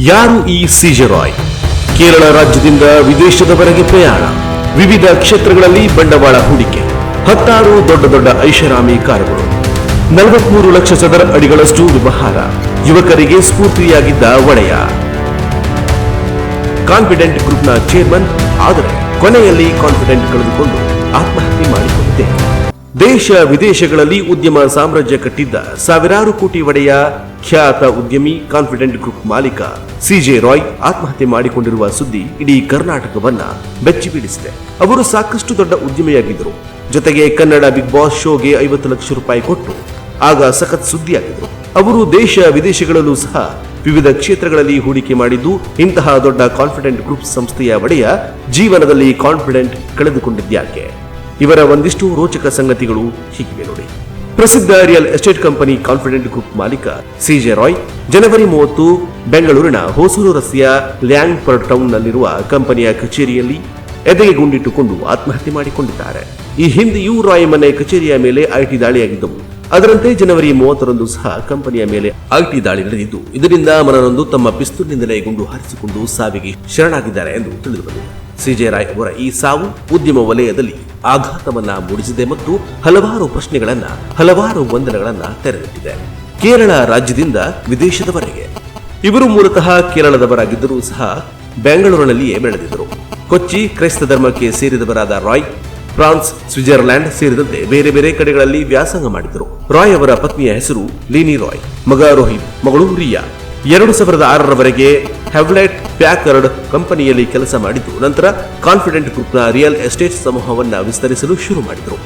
ಯಾರು ಈ ಸಿಜೆ ರಾಯ್? ಕೇರಳ ರಾಜ್ಯದಿಂದ ವಿದೇಶದವರೆಗೆ ಪ್ರಯಾಣ, ವಿವಿಧ ಕ್ಷೇತ್ರಗಳಲ್ಲಿ ಬಂಡವಾಳ ಹೂಡಿಕೆ, 16 ದೊಡ್ಡ ದೊಡ್ಡ ಐಷಾರಾಮಿ ಕಾರುಗಳು, 43 ಲಕ್ಷ ಚದರ ಅಡಿಗಳಷ್ಟು ವ್ಯವಹಾರ, ಯುವಕರಿಗೆ ಸ್ಫೂರ್ತಿಯಾಗಿದ್ದ ಒಡೆಯ. ಕಾನ್ಫಿಡೆಂಟ್ ಗ್ರೂಪ್ನ ಚೇರ್ಮನ್, ಆದರೆ ಕೊನೆಯಲ್ಲಿ ಕಾನ್ಫಿಡೆಂಟ್ ಕಳೆದುಕೊಂಡು ಆತ್ಮಹತ್ಯೆ ಮಾಡಿಕೊಂಡಿದೆ. ದೇಶ ವಿದೇಶಗಳಲ್ಲಿ ಉದ್ಯಮ ಸಾಮ್ರಾಜ್ಯ ಕಟ್ಟಿದ್ದ ಸಾವಿರಾರು ಕೋಟಿ ಒಡೆಯ ಖ್ಯಾತ ಉದ್ಯಮಿ ಕಾನ್ಫಿಡೆಂಟ್ ಗ್ರೂಪ್ ಮಾಲೀಕ ಸಿಜೆ ರಾಯ್ ಆತ್ಮಹತ್ಯೆ ಮಾಡಿಕೊಂಡಿರುವ ಸುದ್ದಿ ಇಡೀ ಕರ್ನಾಟಕವನ್ನ ಬೆಚ್ಚಿ ಬೀಳಿಸಿದೆ. ಅವರು ಸಾಕಷ್ಟು ದೊಡ್ಡ ಉದ್ಯಮಿಯಾಗಿದ್ದರು. ಜೊತೆಗೆ ಕನ್ನಡ ಬಿಗ್ ಬಾಸ್ ಶೋಗೆ 50 ಲಕ್ಷ ರೂಪಾಯಿ ಕೊಟ್ಟು ಆಗ ಸಖತ್ ಸುದ್ದಿಯಾಗಿದ್ದರು. ಅವರು ದೇಶ ವಿದೇಶಗಳಲ್ಲೂ ಸಹ ವಿವಿಧ ಕ್ಷೇತ್ರಗಳಲ್ಲಿ ಹೂಡಿಕೆ ಮಾಡಿದ್ದು, ಇಂತಹ ದೊಡ್ಡ ಕಾನ್ಫಿಡೆಂಟ್ ಗ್ರೂಪ್ ಸಂಸ್ಥೆಯ ಒಡೆಯ ಜೀವನದಲ್ಲಿ ಕಾನ್ಫಿಡೆಂಟ್ ಕಳೆದುಕೊಂಡಿದ್ಯಾಕೆ? ಇವರ ಒಂದಿಷ್ಟು ರೋಚಕ ಸಂಗತಿಗಳು ಹೀಗಿವೆ ನೋಡಿ. ಪ್ರಸಿದ್ಧ real estate company confident group ಮಾಲೀಕ ಸಿಜೆ ರಾಯ್ ಜನವರಿ 30 ಬೆಂಗಳೂರಿನ ಹೊಸೂರು ರಸ್ತೆಯ ಲ್ಯಾಂಡ್ ಟೌನ್ ನಲ್ಲಿರುವ ಕಂಪನಿಯ ಕಚೇರಿಯಲ್ಲಿ ಎದೆಗೆ ಗುಂಡಿಟ್ಟುಕೊಂಡು ಆತ್ಮಹತ್ಯೆ ಮಾಡಿಕೊಂಡಿದ್ದಾರೆ. ಈ ಹಿಂದೆಯೂ ರಾಯ್ ಮನೆ ಕಚೇರಿಯ ಮೇಲೆ ಐಟಿ ದಾಳಿಯಾಗಿದ್ದವು. ಅದರಂತೆ ಜನವರಿ 30ರಂದು ಸಹ ಕಂಪನಿಯ ಮೇಲೆ ಐಟಿ ದಾಳಿ ನಡೆದಿದ್ದು, ಇದರಿಂದ ಮನನೊಂದು ತಮ್ಮ ಪಿಸ್ತೂಲ್ನಿಂದಲೇ ಗುಂಡು ಹಾರಿಸಿಕೊಂಡು ಸಾವಿಗೆ ಶರಣಾಗಿದ್ದಾರೆ ಎಂದು ತಿಳಿದುಬಂದಿದೆ. ಸಿಜೆ ರಾಯ್ ಅವರ ಈ ಸಾವು ಉದ್ಯಮ ವಲಯದಲ್ಲಿ ಆಘಾತವನ್ನ ಮೂಡಿಸಿದೆ ಮತ್ತು ಹಲವಾರು ಪ್ರಶ್ನೆಗಳನ್ನ, ಹಲವಾರು ಗೊಂದಲಗಳನ್ನ ತೆರೆದಿಟ್ಟಿದೆ. ಕೇರಳ ರಾಜ್ಯದಿಂದ ವಿದೇಶದವರೆಗೆ ಇವರು ಮೂಲತಃ ಕೇರಳದವರಾಗಿದ್ದರೂ ಸಹ ಬೆಂಗಳೂರಿನಲ್ಲಿಯೇ ಬೆಳೆದಿದ್ದರು. ಕೊಚ್ಚಿ ಕ್ರೈಸ್ತ ಧರ್ಮಕ್ಕೆ ಸೇರಿದವರಾದ ರಾಯ್ ಫ್ರಾನ್ಸ್, ಸ್ವಿಟ್ಜರ್ಲ್ಯಾಂಡ್ ಸೇರಿದಂತೆ ಬೇರೆ ಬೇರೆ ಕಡೆಗಳಲ್ಲಿ ವ್ಯಾಸಂಗ ಮಾಡಿದರು. ರಾಯ್ ಅವರ ಪತ್ನಿಯ ಹೆಸರು ಲೀನಿ ರಾಯ್, ಮಗ ರೋಹಿತ್, ಮಗಳು ರಿಯಾ. 2006ರವರೆಗೆ ಹೆವ್ಲೆಟ್ ಪ್ಯಾಕರ್ಡ್ ಕಂಪನಿಯಲ್ಲಿ ಕೆಲಸ ಮಾಡಿದ್ದು, ನಂತರ ಕಾನ್ಫಿಡೆಂಟ್ ಗ್ರೂಪ್ನ ರಿಯಲ್ ಎಸ್ಟೇಟ್ ಸಮೂಹವನ್ನ ವಿಸ್ತರಿಸಲು ಶುರು ಮಾಡಿದರು.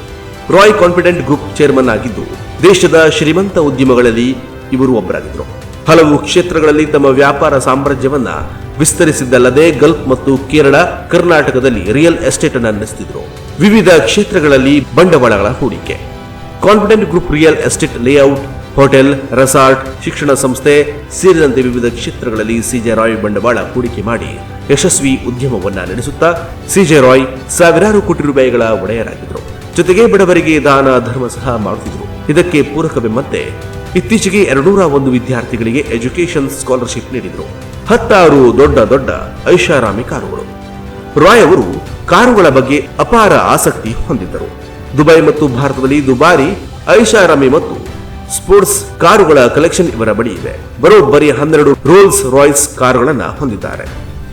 ರಾಯ್ ಕಾನ್ಫಿಡೆಂಟ್ ಗ್ರೂಪ್ ಚೇರ್ಮನ್ ಆಗಿದ್ದು, ದೇಶದ ಶ್ರೀಮಂತ ಉದ್ಯಮಗಳಲ್ಲಿ ಇವರು ಒಬ್ಬರಾಗಿದ್ದರು. ಹಲವು ಕ್ಷೇತ್ರಗಳಲ್ಲಿ ತಮ್ಮ ವ್ಯಾಪಾರ ಸಾಮ್ರಾಜ್ಯವನ್ನ ವಿಸ್ತರಿಸಿದ್ದಲ್ಲದೆ ಗಲ್ಫ್ ಮತ್ತು ಕೇರಳ, ಕರ್ನಾಟಕದಲ್ಲಿ ರಿಯಲ್ ಎಸ್ಟೇಟ್ ಅನ್ನು ನಡೆಸುತ್ತಿದ್ದರು. ವಿವಿಧ ಕ್ಷೇತ್ರಗಳಲ್ಲಿ ಬಂಡವಾಳಗಳ ಹೂಡಿಕೆ. Confident group real estate, layout, hotel, resort, ಶಿಕ್ಷಣ ಸಂಸ್ಥೆ ಸೇರಿದಂತೆ ವಿವಿಧ ಕ್ಷೇತ್ರಗಳಲ್ಲಿ ಸಿಜೆ ರಾಯ್ ಬಂಡವಾಳ ಹೂಡಿಕೆ ಮಾಡಿ ಯಶಸ್ವಿ ಉದ್ಯಮವನ್ನ ನಡೆಸುತ್ತಾ ಸಿಜೆ ರಾಯ್ ಸಾವಿರಾರು ಕೋಟಿ ರೂಪಾಯಿಗಳ ಒಡೆಯರಾಗಿದ್ದರು. ಜೊತೆಗೆ ಬಡವರಿಗೆ ದಾನ ಧರ್ಮ ಸಹ ಮಾಡುತ್ತಿದ್ದರು. ಇದಕ್ಕೆ ಪೂರಕವೆಂಬಂತೆ ಇತ್ತೀಚೆಗೆ 201 ವಿದ್ಯಾರ್ಥಿಗಳಿಗೆ ಎಜುಕೇಷನ್ ಸ್ಕಾಲರ್ಶಿಪ್ ನೀಡಿದರು. 16 ದೊಡ್ಡ ದೊಡ್ಡ ಐಷಾರಾಮಿ ಕಾರುಗಳು. ರಾಯ್ ಅವರು ಕಾರುಗಳ ಬಗ್ಗೆ ಅಪಾರ ಆಸಕ್ತಿ ಹೊಂದಿದ್ದರು. ದುಬೈ ಮತ್ತು ಭಾರತದಲ್ಲಿ ದುಬಾರಿ ಐಷಾರಾಮಿ ಮತ್ತು ಸ್ಪೋರ್ಟ್ಸ್ ಕಾರುಗಳ ಕಲೆಕ್ಷನ್ ಇವರ ಬಳಿ ಇದೆ. ಬರೋಬ್ಬರಿ 12 ರೋಲ್ಸ್ ರಾಯ್ಸ್ ಕಾರುಗಳನ್ನ ಹೊಂದಿದ್ದಾರೆ.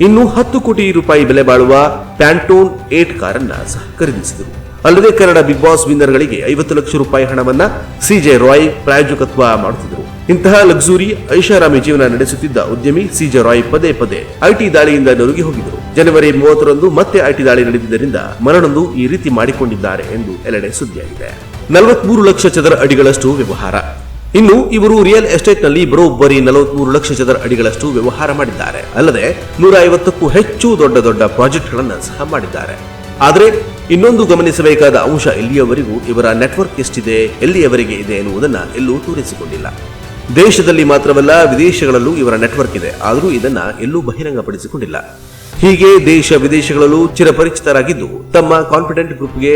ಇನ್ನು 10 ಕೋಟಿ ರೂಪಾಯಿ ಬೆಲೆ ಬಾಳುವ ಪ್ಯಾಂಟೋನ್ 8 ಕಾರನ್ನ ಸಹ ಖರೀದಿಸಿದರು. ಅಲ್ಲದೆ ಕನ್ನಡ ಬಿಗ್ ಬಾಸ್ ವಿನ್ನರ್ಗಳಿಗೆ 50 ಲಕ್ಷ ರೂಪಾಯಿ ಹಣವನ್ನ ಸಿಜೆ ರಾಯ್ ಪ್ರಾಯೋಜಕತ್ವ ಮಾಡುತ್ತಿದ್ದರು. ಇಂತಹ ಲಕ್ಸುರಿ ಐಷಾರಾಮಿ ಜೀವನ ನಡೆಸುತ್ತಿದ್ದ ಉದ್ಯಮಿ ಸಿಜೆ ರಾಯ್ ಪದೇ ಪದೇ ಐಟಿ ದಾಳಿಯಿಂದ ನಲುಗಿ ಹೋಗಿದ್ದರು. ಜನವರಿ 30ರಂದು ಮತ್ತೆ ಐಟಿ ದಾಳಿ ನಡೆದಿದ್ದರಿಂದ ಮರಣೊಂದು ಈ ರೀತಿ ಮಾಡಿಕೊಂಡಿದ್ದಾರೆ ಎಂದು ಎಲ್ಲೆಡೆ ಸುದ್ದಿಯಾಗಿದೆ. 43 ಲಕ್ಷ ಚದರ ಅಡಿಗಳಷ್ಟು ವ್ಯವಹಾರ. ಇನ್ನು ಇವರು ರಿಯಲ್ ಎಸ್ಟೇಟ್ ನಲ್ಲಿ ಬರೋಬ್ಬರಿ 43 ಲಕ್ಷ ಚದರ ಅಡಿಗಳಷ್ಟು ವ್ಯವಹಾರ ಮಾಡಿದ್ದಾರೆ. ಅಲ್ಲದೆ 150ಕ್ಕೂ ಹೆಚ್ಚು ದೊಡ್ಡ ದೊಡ್ಡ ಪ್ರಾಜೆಕ್ಟ್ ಗಳನ್ನ ಸಹ ಮಾಡಿದ್ದಾರೆ. ಆದರೆ ಇನ್ನೊಂದು ಗಮನಿಸಬೇಕಾದ ಅಂಶ, ಇಲ್ಲಿಯವರೆಗೂ ಇವರ ನೆಟ್ವರ್ಕ್ ಎಷ್ಟಿದೆ, ಎಲ್ಲಿಯವರೆಗೆ ಇದೆ ಎನ್ನುವುದನ್ನ ಎಲ್ಲೂ ತೋರಿಸಿಕೊಂಡಿಲ್ಲ. ದೇಶದಲ್ಲಿ ಮಾತ್ರವಲ್ಲ, ವಿದೇಶಗಳಲ್ಲೂ ಇವರ ನೆಟ್ವರ್ಕ್ ಇದೆ. ಆದರೂ ಇದನ್ನ ಎಲ್ಲೂ ಬಹಿರಂಗಪಡಿಸಿಕೊಂಡಿಲ್ಲ. ಹೀಗೆ ದೇಶ ವಿದೇಶಗಳಲ್ಲೂ ಚಿರಪರಿಚಿತರಾಗಿದ್ದು, ತಮ್ಮ ಕಾನ್ಫಿಡೆಂಟ್ ಗ್ರೂಪ್ಗೆ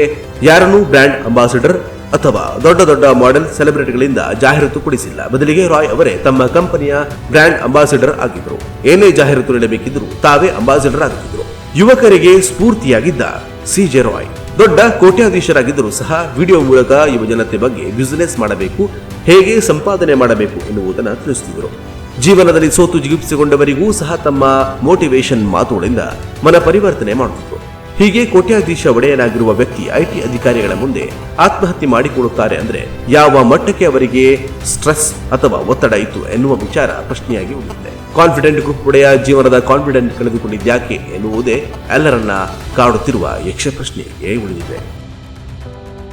ಯಾರನ್ನೂ ಬ್ರ್ಯಾಂಡ್ ಅಂಬಾಸಿಡರ್ ಅಥವಾ ದೊಡ್ಡ ದೊಡ್ಡ ಮಾಡೆಲ್ ಸೆಲೆಬ್ರಿಟಿಗಳಿಂದ ಜಾಹೀರಾತು ಕೊಡಿಸಿಲ್ಲ. ಬದಲಿಗೆ ರಾಯ್ ಅವರೇ ತಮ್ಮ ಕಂಪನಿಯ ಬ್ರ್ಯಾಂಡ್ ಅಂಬಾಸಿಡರ್ ಆಗಿದ್ದರು. ಏನೇ ಜಾಹೀರಾತು ನೀಡಬೇಕಿದ್ದರೂ ತಾವೇ ಅಂಬಾಸಿಡರ್ ಆಗಿದ್ದರು. ಯುವಕರಿಗೆ ಸ್ಫೂರ್ತಿಯಾಗಿದ್ದ ಸಿಜೆ ರಾಯ್ ದೊಡ್ಡ ಕೋಟ್ಯಾಧೀಶರಾಗಿದ್ದರೂ ಸಹ ವಿಡಿಯೋ ಮೂಲಕ ಯುವ ಜನತೆ ಬಗ್ಗೆ ಬಿಸಿನೆಸ್ ಮಾಡಬೇಕು, ಹೇಗೆ ಸಂಪಾದನೆ ಮಾಡಬೇಕು ಎನ್ನುವುದನ್ನು ತಿಳಿಸುತ್ತಿದ್ದರು. ಜೀವನದಲ್ಲಿ ಸೋತು ಜಿಗುಪ್ಸೆಗೊಂಡವರಿಗೂ ಸಹ ತಮ್ಮ ಮೋಟಿವೇಶನ್ ಮಾತುಗಳಿಂದ ಮನ ಪರಿವರ್ತನೆ ಮಾಡುತ್ತಿದ್ದರು. ಹೀಗೆ ಕೋಟ್ಯಾಧೀಶ ಒಡೆಯನಾಗಿರುವ ವ್ಯಕ್ತಿ ಐಟಿ ಅಧಿಕಾರಿಗಳ ಮುಂದೆ ಆತ್ಮಹತ್ಯೆ ಮಾಡಿಕೊಳ್ಳುತ್ತಾರೆ ಅಂದ್ರೆ ಯಾವ ಮಟ್ಟಕ್ಕೆ ಅವರಿಗೆ ಸ್ಟ್ರೆಸ್ ಅಥವಾ ಒತ್ತಡ ಇತ್ತು ಎನ್ನುವ ವಿಚಾರ ಪ್ರಶ್ನೆಯಾಗಿ ಉಳಿದಿದೆ. ಕಾನ್ಫಿಡೆಂಟ್ ಗ್ರೂಪ್ ಒಡೆಯ ಜೀವನದ ಕಾನ್ಫಿಡೆಂಟ್ ಕಳೆದುಕೊಂಡಿದ್ಯಾಕೆ ಎನ್ನುವುದೇ ಎಲ್ಲರನ್ನ ಕಾಡುತ್ತಿರುವ ಯಕ್ಷ ಪ್ರಶ್ನೆಯಾಗಿ ಉಳಿದಿದೆ.